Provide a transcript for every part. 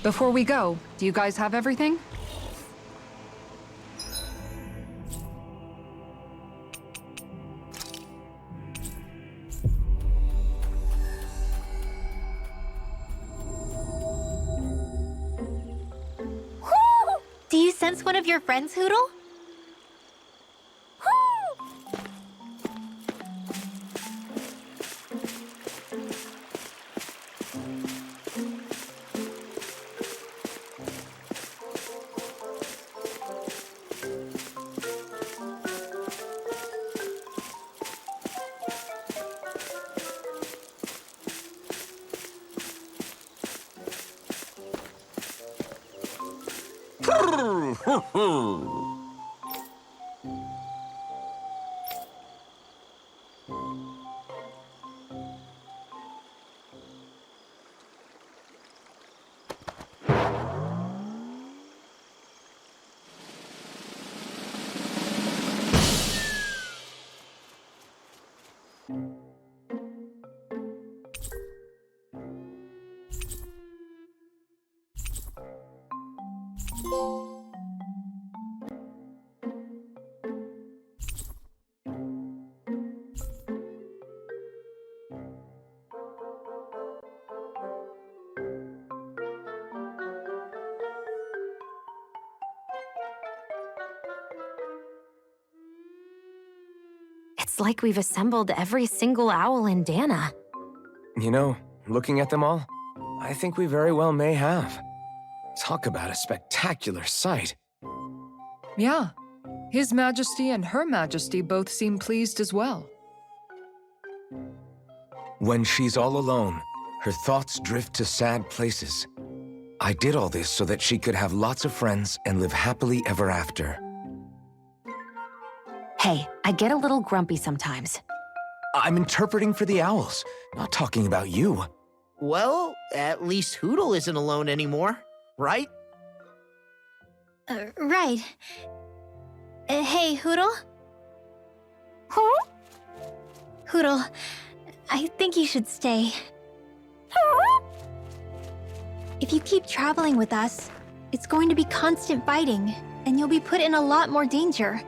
Before we go, do you guys have everything? Do you sense one of your friends, Hoodle? It's like we've assembled every single owl in Dahna. You know, looking at them all, I think we very well may have. Talk about a spectacular sight. Yeah. His Majesty and Her Majesty both seem pleased as well. When she's all alone, her thoughts drift to sad places. I did all this so that she could have lots of friends and live happily ever after. Hey, I get a little grumpy sometimes. I'm interpreting for the owls, not talking about you. Well, at least Hoodle isn't alone anymore, right? Right. Hey, Hoodle? Huh? Hoodle, I think you should stay. If you keep traveling with us, it's going to be constant fighting, and you'll be put in a lot more danger.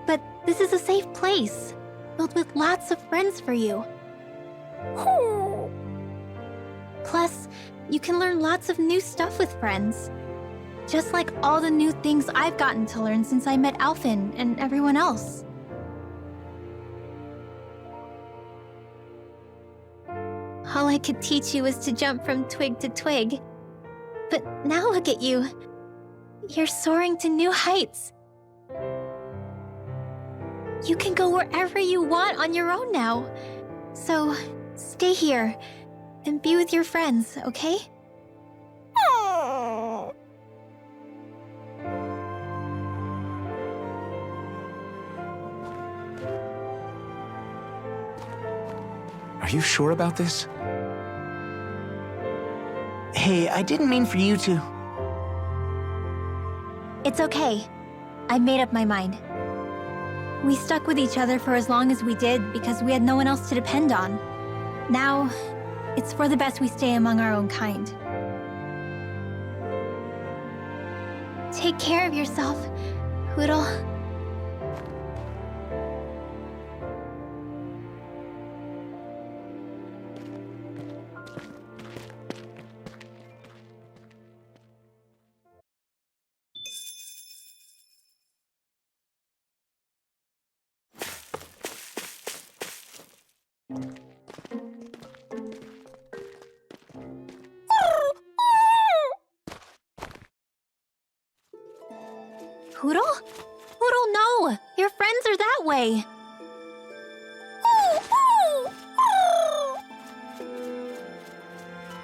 But this is a safe place, filled with lots of friends for you. Plus, you can learn lots of new stuff with friends. Just like all the new things I've gotten to learn since I met Alphen and everyone else. All I could teach you was to jump from twig to twig. But now look at you. You're soaring to new heights. You can go wherever you want on your own now. So, stay here and be with your friends, okay? Are you sure about this? Hey, I didn't mean for you to. It's okay. I made up my mind. We stuck with each other for as long as we did because we had no one else to depend on. Now, it's for the best we stay among our own kind. Take care of yourself, Hoodle. Hoodle? Hoodle, no! Your friends are that way!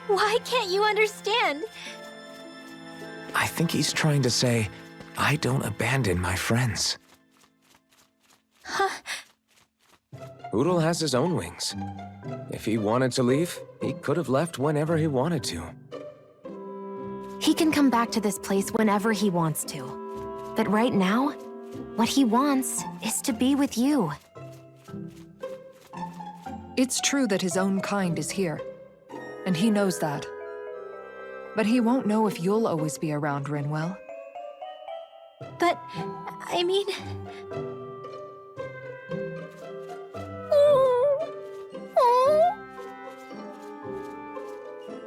Why can't you understand? I think he's trying to say, I don't abandon my friends. Huh? Hoodle has his own wings. If he wanted to leave, he could have left whenever he wanted to. He can come back to this place whenever he wants to. But right now, what he wants is to be with you. It's true that his own kind is here, and he knows that. But he won't know if you'll always be around, Rinwell. But, I mean...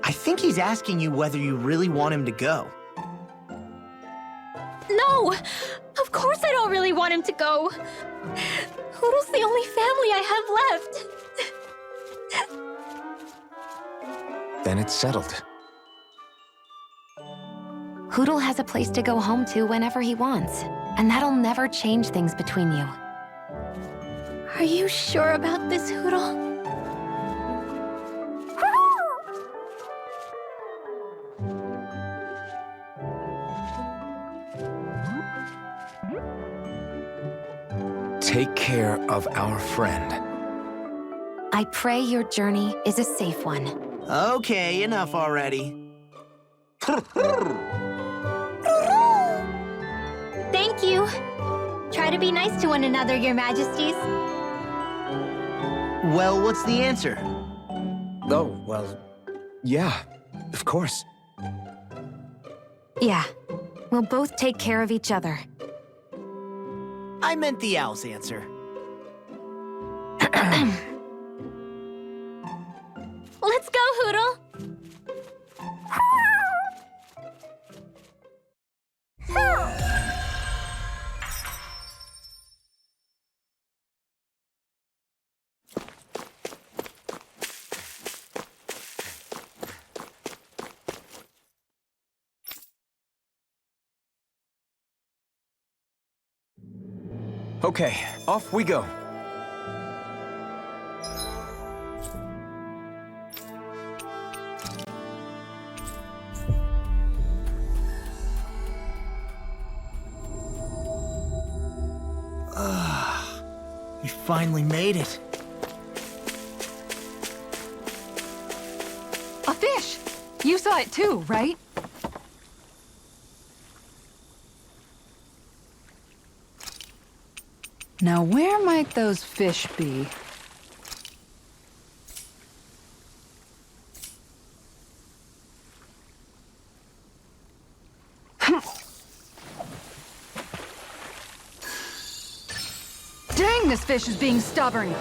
I think he's asking you whether you really want him to go. No! Of course I don't really want him to go. Hoodle's the only family I have left. Then it's settled. Hoodle has a place to go home to whenever he wants, and that'll never change things between you. Are you sure about this, Hoodle? Take care of our friend. I pray your journey is a safe one. Okay, enough already. Thank you. Try to be nice to one another, Your Majesties. Well, what's the answer? Oh, well, yeah, of course. Yeah, we'll both take care of each other. I meant the owl's answer. Let's go, Hoodle. Okay, off we go. We finally made it. A fish! You saw it too, right? Now, where might those fish be? Dang, this fish is being stubborn!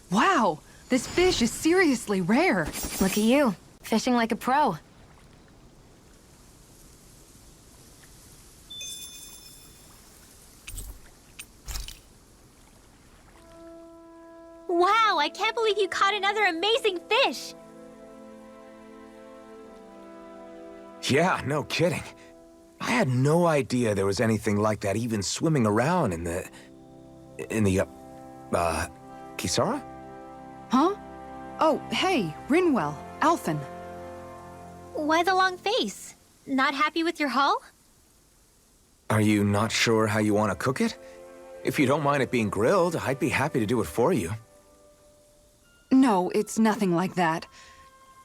Wow, this fish is seriously rare. Look at you, fishing like a pro. Wow, I can't believe you caught another amazing fish. Yeah, no kidding. I had no idea there was anything like that even swimming around in the Kisara? Huh? Oh, hey, Rinwell, Alphen. Why the long face? Not happy with your haul? Are you not sure how you want to cook it? If you don't mind it being grilled, I'd be happy to do it for you. No, it's nothing like that.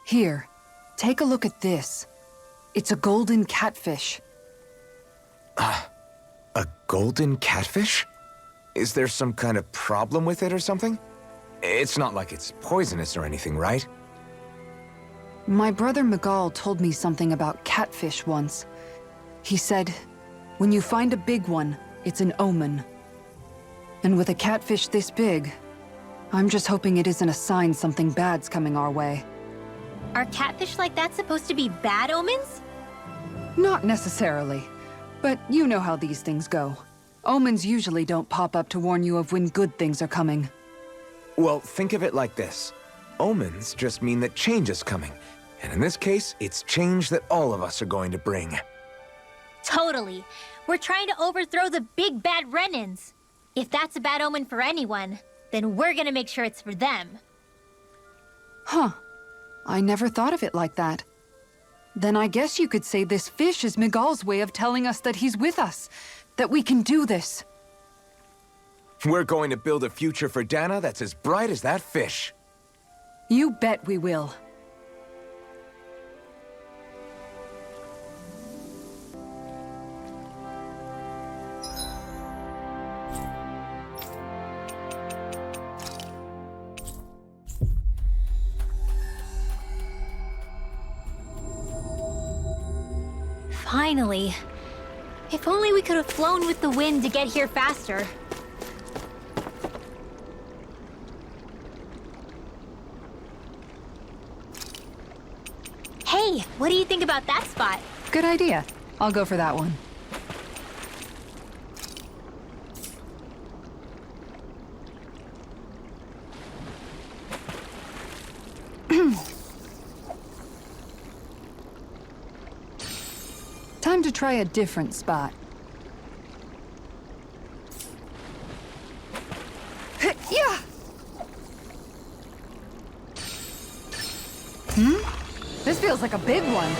Here, take a look at this. It's a golden catfish. A golden catfish? Is there some kind of problem with it or something? It's not like it's poisonous or anything, right? My brother Miguel told me something about catfish once. He said, when you find a big one, it's an omen. And with a catfish this big, I'm just hoping it isn't a sign something bad's coming our way. Are catfish like that supposed to be bad omens? Not necessarily, but you know how these things go. Omens usually don't pop up to warn you of when good things are coming. Well, think of it like this. Omens just mean that change is coming. And in this case, it's change that all of us are going to bring. Totally. We're trying to overthrow the big bad Renans. If that's a bad omen for anyone, then we're gonna make sure it's for them. Huh. I never thought of it like that. Then I guess you could say this fish is Miguel's way of telling us that he's with us, that we can do this. We're going to build a future for Dahna that's as bright as that fish. You bet we will. Finally. If only we could have flown with the wind to get here faster. Hey, what do you think about that spot? Good idea. I'll go for that one. Time to try a different spot. Yeah. This feels like a big one.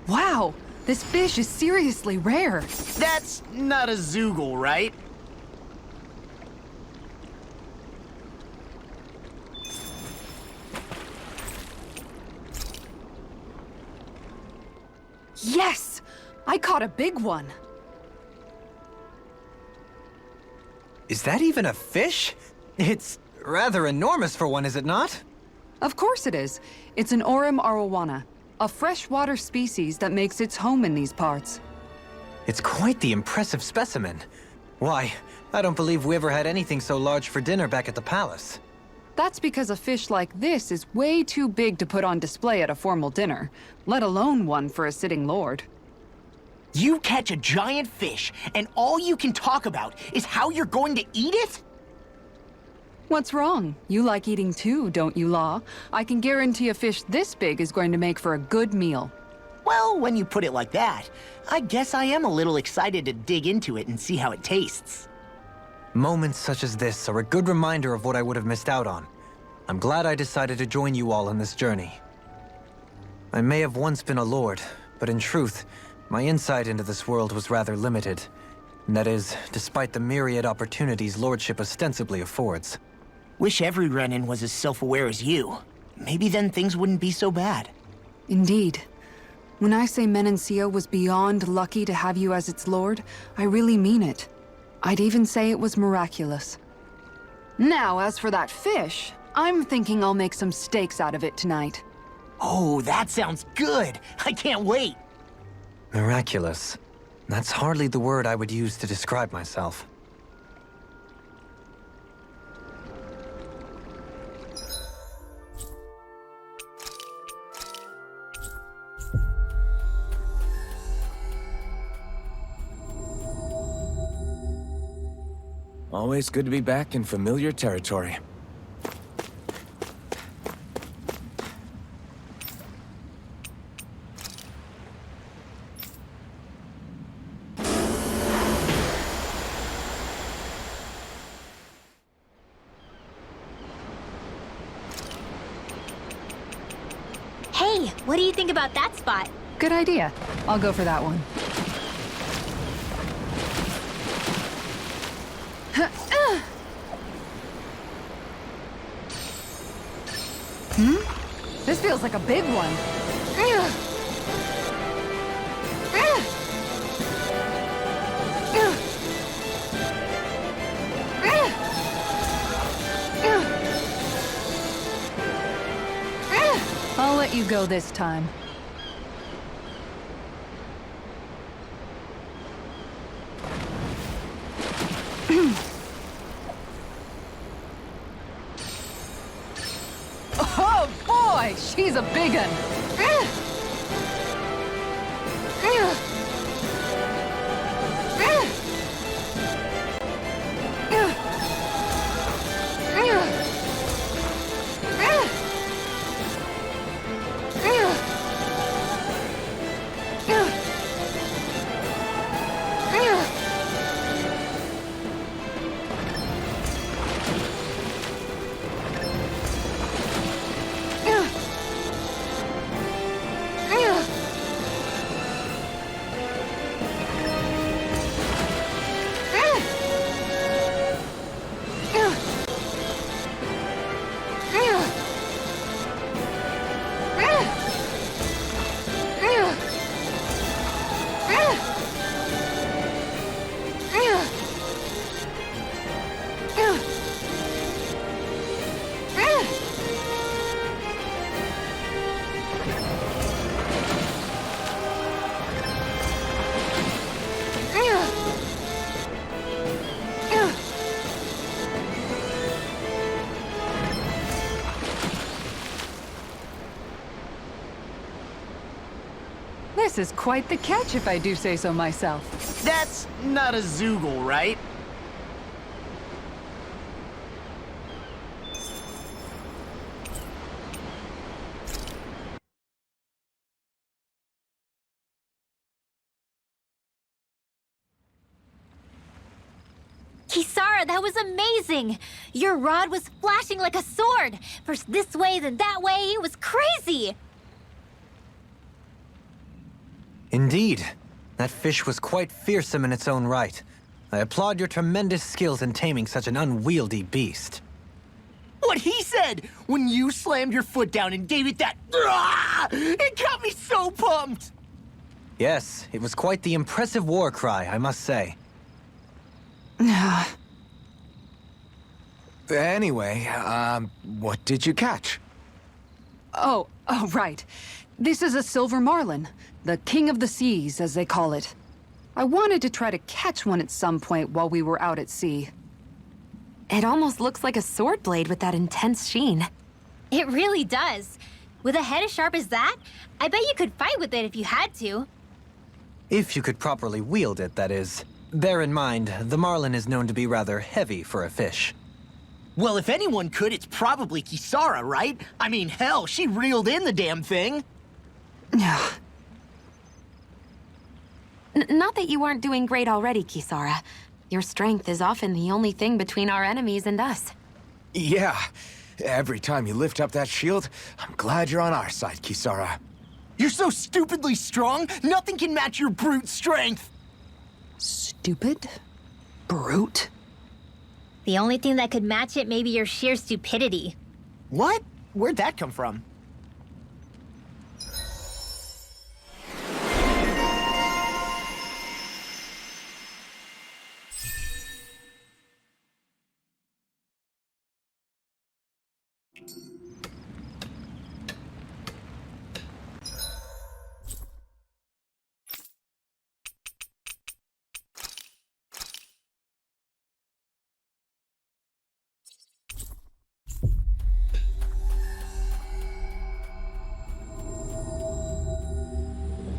Wow, this fish is seriously rare. That's not a Zoogle, right? Yes! I caught a big one. Is that even a fish? It's rather enormous for one, is it not? Of course it is. It's an Orem arowana, a freshwater species that makes its home in these parts. It's quite the impressive specimen. Why, I don't believe we ever had anything so large for dinner back at the palace. That's because a fish like this is way too big to put on display at a formal dinner, let alone one for a sitting lord. You catch a giant fish, and all you can talk about is how you're going to eat it? What's wrong? You like eating too, don't you, Law? I can guarantee a fish this big is going to make for a good meal. Well, when you put it like that, I guess I am a little excited to dig into it and see how it tastes. Moments such as this are a good reminder of what I would have missed out on. I'm glad I decided to join you all on this journey. I may have once been a lord, but in truth, my insight into this world was rather limited. And that is, despite the myriad opportunities lordship ostensibly affords. Wish every Renin was as self-aware as you. Maybe then things wouldn't be so bad. Indeed. When I say Menencio was beyond lucky to have you as its lord, I really mean it. I'd even say it was miraculous. Now, as for that fish, I'm thinking I'll make some steaks out of it tonight. Oh, that sounds good! I can't wait! Miraculous. That's hardly the word I would use to describe myself. Always good to be back in familiar territory. Hey, what do you think about that spot? Good idea. I'll go for that one. This feels like a big one. I'll let you go this time. Oh boy, she's a big one. This is quite the catch, if I do say so myself. That's not a Zoogle, right? Kisara, that was amazing! Your rod was flashing like a sword! First this way, then that way, it was crazy! Indeed. That fish was quite fearsome in its own right. I applaud your tremendous skills in taming such an unwieldy beast. What he said when you slammed your foot down and gave it that... It got me so pumped! Yes, it was quite the impressive war cry, I must say. Anyway, what did you catch? Oh, right. This is a silver marlin, the king of the seas, as they call it. I wanted to try to catch one at some point while we were out at sea. It almost looks like a sword blade with that intense sheen. It really does. With a head as sharp as that, I bet you could fight with it if you had to. If you could properly wield it, that is. Bear in mind, the marlin is known to be rather heavy for a fish. Well, if anyone could, it's probably Kisara, right? I mean, hell, she reeled in the damn thing. Not that you aren't doing great already, Kisara. Your strength is often the only thing between our enemies and us. Yeah. Every time you lift up that shield, I'm glad you're on our side, Kisara. You're so stupidly strong, nothing can match your brute strength. Stupid? Brute? The only thing that could match it may be your sheer stupidity. What? Where'd that come from?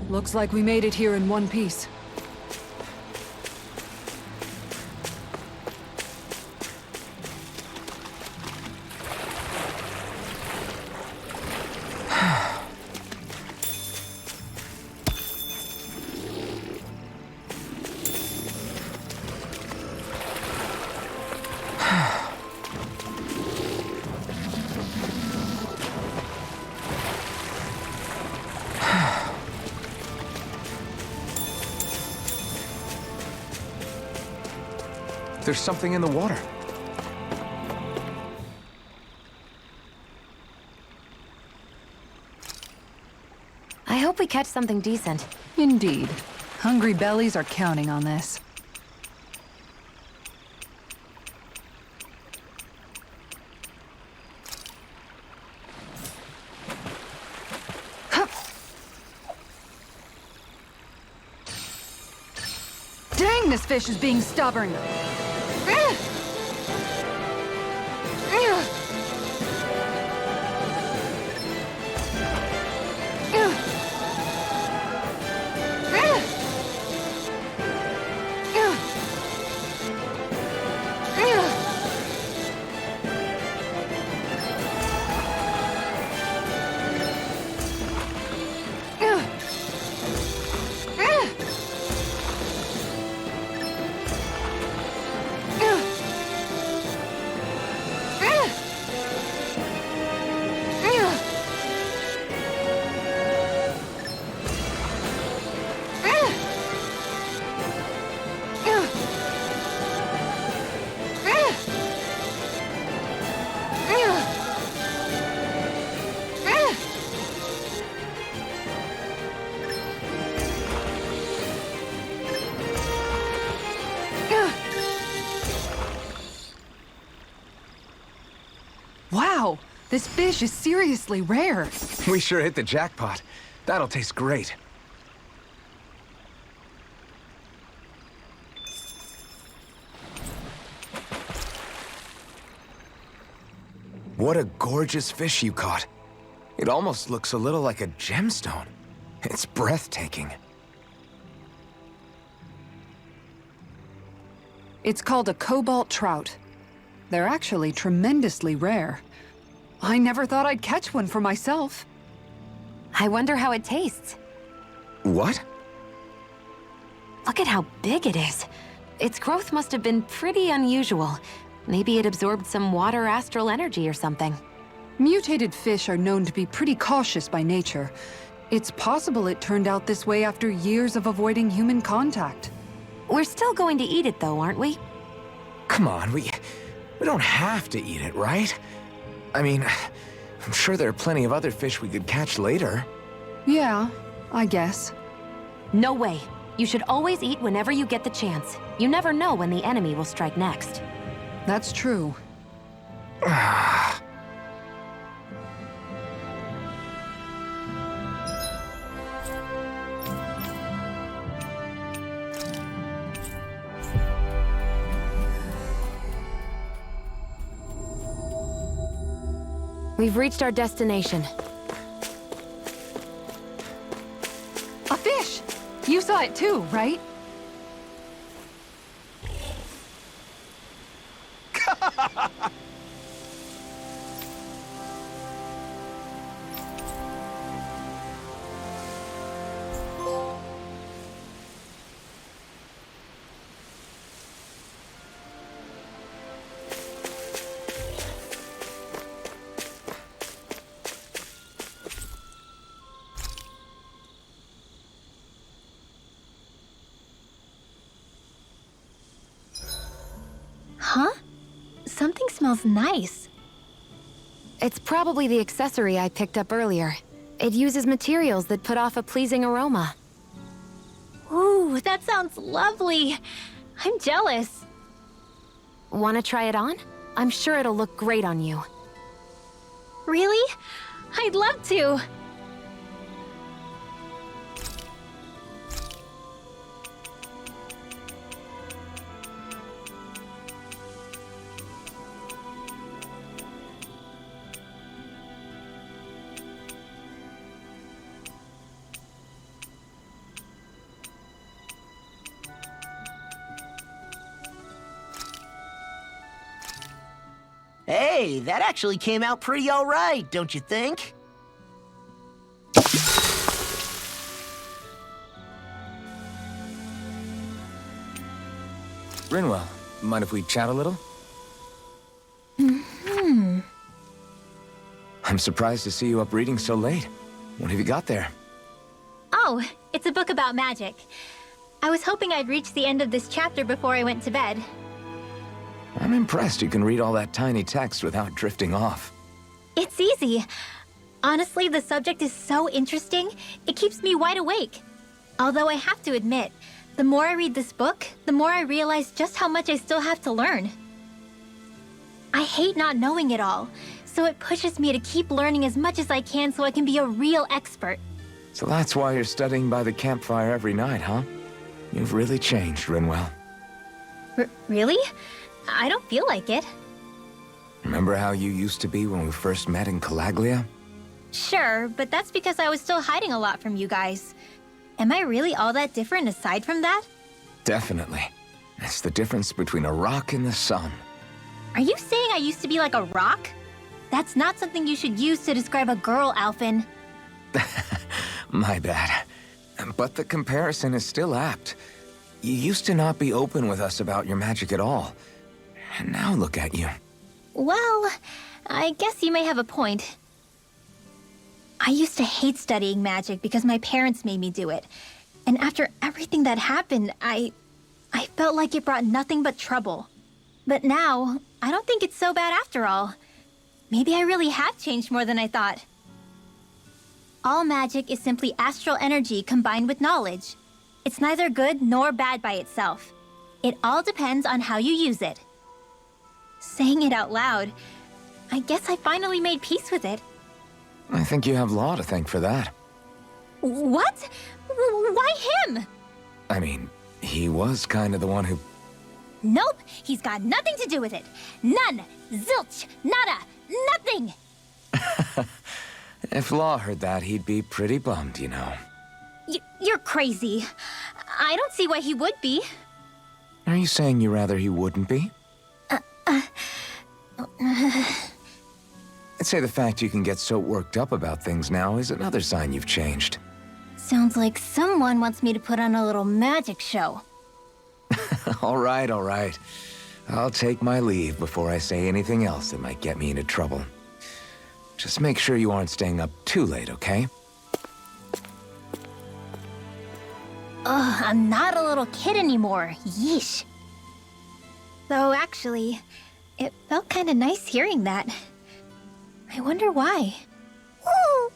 Looks like we made it here in one piece. There's something in the water. I hope we catch something decent. Indeed. Hungry bellies are counting on this. Dang, this fish is being stubborn! Wow, this fish is seriously rare. We sure hit the jackpot. That'll taste great. What a gorgeous fish you caught. It almost looks a little like a gemstone. It's breathtaking. It's called a cobalt trout. They're actually tremendously rare. I never thought I'd catch one for myself. I wonder how it tastes. What? Look at how big it is. Its growth must have been pretty unusual. Maybe it absorbed some water astral energy or something. Mutated fish are known to be pretty cautious by nature. It's possible it turned out this way after years of avoiding human contact. We're still going to eat it though, aren't we? Come on, we don't have to eat it, right? I mean, I'm sure there are plenty of other fish we could catch later. Yeah, I guess. No way. You should always eat whenever you get the chance. You never know when the enemy will strike next. That's true. We've reached our destination. A fish! You saw it too, right? Huh? Something smells nice. It's probably the accessory I picked up earlier. It uses materials that put off a pleasing aroma. Ooh, that sounds lovely. I'm jealous. Want to try it on? I'm sure it'll look great on you. Really? I'd love to. Hey, that actually came out pretty all right, don't you think? Rinwell, mind if we chat a little? I'm surprised to see you up reading so late. What have you got there? Oh, it's a book about magic. I was hoping I'd reach the end of this chapter before I went to bed. I'm impressed you can read all that tiny text without drifting off. It's easy. Honestly, the subject is so interesting, it keeps me wide awake. Although I have to admit, the more I read this book, the more I realize just how much I still have to learn. I hate not knowing it all, so it pushes me to keep learning as much as I can so I can be a real expert. So that's why you're studying by the campfire every night, huh? You've really changed, Rinwell. Really? I don't feel like it. Remember how you used to be when we first met in Calaglia? Sure, but that's because I was still hiding a lot from you guys. Am I really all that different aside from that? Definitely. It's the difference between a rock and the sun. Are you saying I used to be like a rock? That's not something you should use to describe a girl, Alphen. My bad. But the comparison is still apt. You used to not be open with us about your magic at all. And now look at you. Well, I guess you may have a point. I used to hate studying magic because my parents made me do it. And after everything that happened, I felt like it brought nothing but trouble. But now, I don't think it's so bad after all. Maybe I really have changed more than I thought. All magic is simply astral energy combined with knowledge. It's neither good nor bad by itself. It all depends on how you use it. Saying it out loud, I guess I finally made peace with it. I think you have Law to thank for that. What? Why him? I mean, he was kind of the one who... Nope, he's got nothing to do with it. None. Zilch. Nada. Nothing. If Law heard that, he'd be pretty bummed, you know. You're crazy. I don't see why he would be. Are you saying you rather he wouldn't be? I'd say the fact you can get so worked up about things now is another sign you've changed. Sounds like someone wants me to put on a little magic show. All right, all right. I'll take my leave before I say anything else that might get me into trouble. Just make sure you aren't staying up too late, okay? Ugh, I'm not a little kid anymore. Yeesh. Though, actually, it felt kind of nice hearing that. I wonder why. Woo!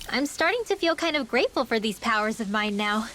I'm starting to feel kind of grateful for these powers of mine now.